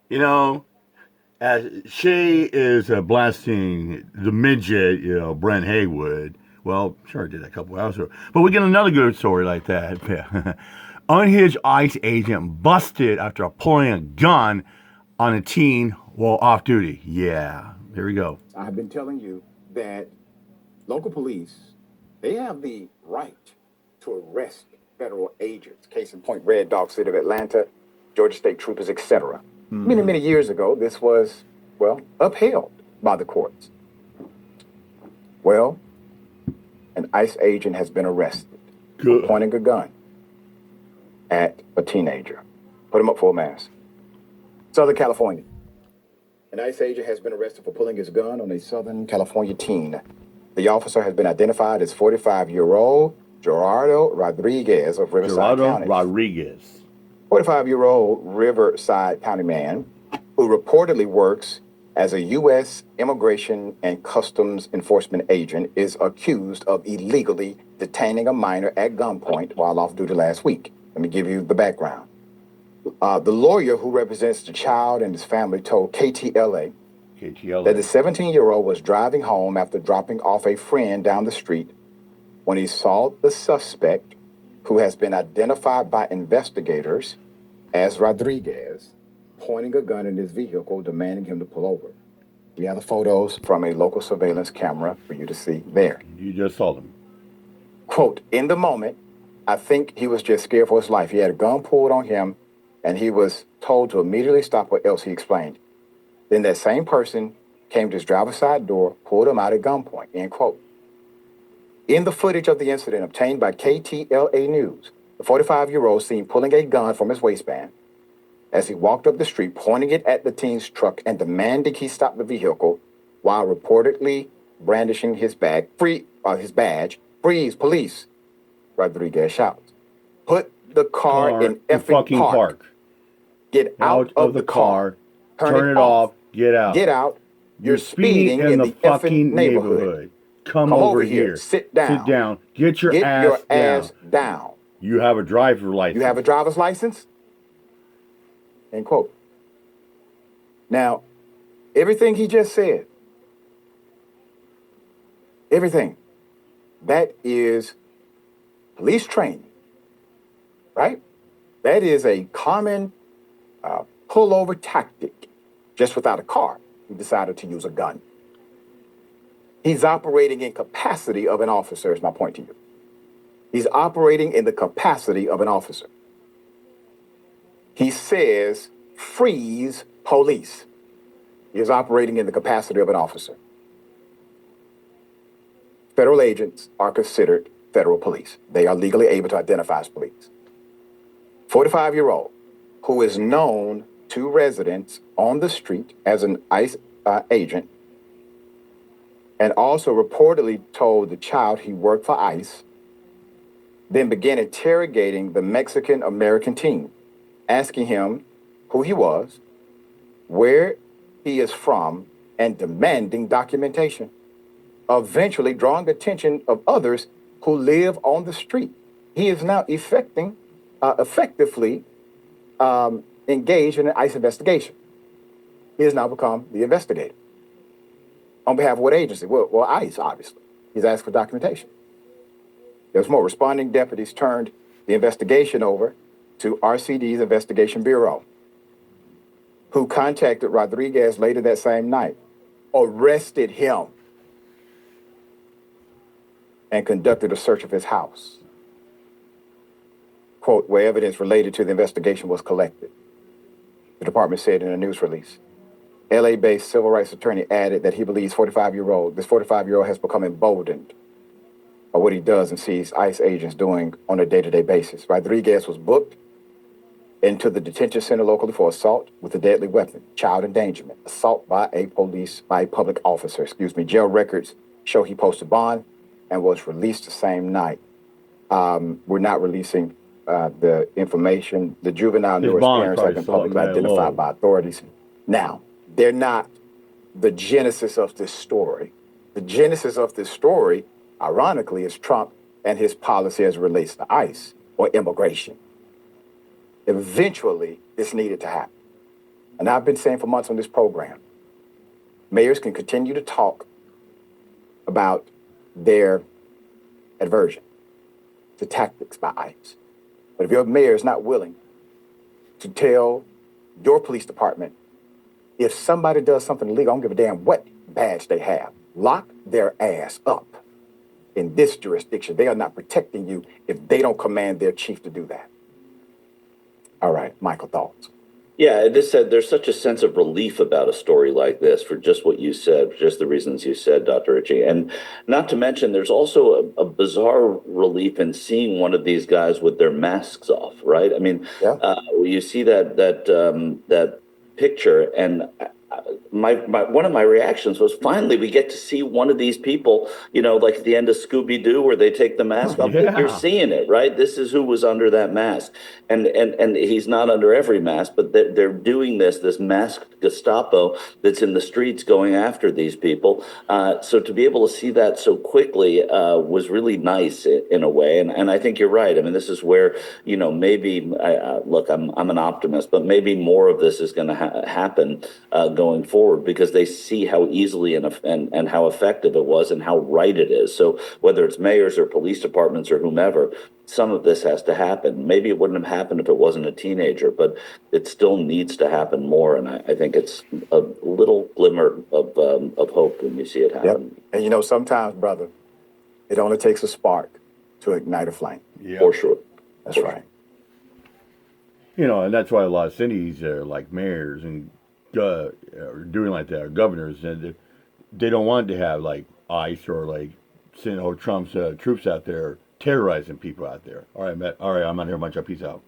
You know, as Shay is blasting the midget, Brent Haywood. Well, sure, I did that a couple hours ago. But we get another good story like that. Unhinged ICE agent busted after pulling a gun on a teen while off duty. Yeah, here we go. I have been telling you that local police, they have the right to arrest federal agents. Case in point, Red Dog City of Atlanta, Georgia State Troopers, etc. Many, many years ago, this was, well, upheld by the courts. Well, an ICE agent has been arrested for Good. pointing a gun at a teenager. Put him up for a mass. Southern California. An ICE agent has been arrested for pulling his gun on a Southern California teen. The officer has been identified as 45-year-old Gerardo Rodriguez of Riverside Gerardo County. Rodriguez. 45-year-old Riverside County man who reportedly works as a U.S. Immigration and Customs Enforcement agent is accused of illegally detaining a minor at gunpoint while off duty last week. Let me give you the background. The lawyer who represents the child and his family told KTLA that the 17-year-old was driving home after dropping off a friend down the street when he saw the suspect, who has been identified by investigators as Rodriguez, pointing a gun in his vehicle, demanding him to pull over. We have the photos from a local surveillance camera for you to see there. You just saw them. Quote, in the moment, I think he was just scared for his life. He had a gun pulled on him, and he was told to immediately stop, or else, he explained. Then that same person came to his driver's side door, pulled him out at gunpoint, end quote. In the footage of the incident obtained by KTLA News, the 45-year-old seen pulling a gun from his waistband as he walked up the street, pointing it at the teen's truck and demanding he stop the vehicle while reportedly brandishing his badge. Freeze, police, Rodriguez shouts. Put the car in effing park. Get out of the car. Turn it off. Get out. Get out. You're speeding in the fucking effing neighborhood. Come over here. Sit down. Sit down. Get your ass down. You have a driver's license. You have a driver's license? End quote. Now, everything he just said, everything, that is police training, right? That is a common pullover tactic, just without a car. He decided to use a gun. He's operating in capacity of an officer, is my point to you. He's operating in the capacity of an officer. He says, freeze, police. He is operating in the capacity of an officer. Federal agents are considered federal police. They are legally able to identify as police. 45-year-old who is known to residents on the street as an ICE agent, and also reportedly told the child he worked for ICE, then began interrogating the Mexican-American teen, asking him who he was, where he is from, and demanding documentation, eventually drawing attention of others who live on the street. He is now effectively engaged in an ICE investigation. He has now become the investigator. On behalf of what agency? Well, ICE, obviously. He's asked for documentation. There's more. Responding deputies turned the investigation over to RCD's Investigation Bureau, who contacted Rodriguez later that same night, arrested him, and conducted a search of his house. Quote, where evidence related to the investigation was collected. The department said in a news release. LA-based civil rights attorney added that he believes this 45-year-old has become emboldened by what he does and sees ICE agents doing on a day-to-day basis. Rodriguez was booked into the detention center locally for assault with a deadly weapon, child endangerment, assault by a public officer, Jail records show he posted bond and was released the same night. We're not releasing the information. The juvenile nurse parents have been publicly identified by authorities. Now, they're not the genesis of this story. The genesis of this story, ironically, is Trump and his policy as it relates to ICE or immigration. Eventually, this needed to happen. And I've been saying for months on this program, mayors can continue to talk about their aversion to tactics by ICE. But if your mayor is not willing to tell your police department, if somebody does something illegal, I don't give a damn what badge they have, lock their ass up. In this jurisdiction, they are not protecting you if they don't command their chief to do that. All right, Michael, thoughts? Yeah, this said there's such a sense of relief about a story like this for just what you said, for just the reasons you said, Dr. Ritchie. And not to mention, there's also a bizarre relief in seeing one of these guys with their masks off, right? I mean, Yeah. you see that picture, and my one of my reactions was finally we get to see one of these people, like at the end of Scooby Doo where they take the mask off. Yeah. You're seeing it, right? This is who was under that mask, and he's not under every mask, but they're doing this masked Gestapo that's in the streets going after these people. So to be able to see that so quickly was really nice in a way, and I think you're right. I mean, this is where maybe look, I'm an optimist, but maybe more of this is going to happen going forward because they see how easily and how effective it was and how right it is. So whether it's mayors or police departments or whomever, some of this has to happen. Maybe it wouldn't have happened if it wasn't a teenager, but it still needs to happen more. And I think it's a little glimmer of hope when you see it happen. Yep. And sometimes, brother, it only takes a spark to ignite a flame. Yeah. For sure. That's right. And that's why a lot of cities are like mayors and are doing like that, or governors, and they don't want to have like ICE or like Trump's troops out there terrorizing people out there. All right, Matt. All right, I'm out here. Bunch of peace out.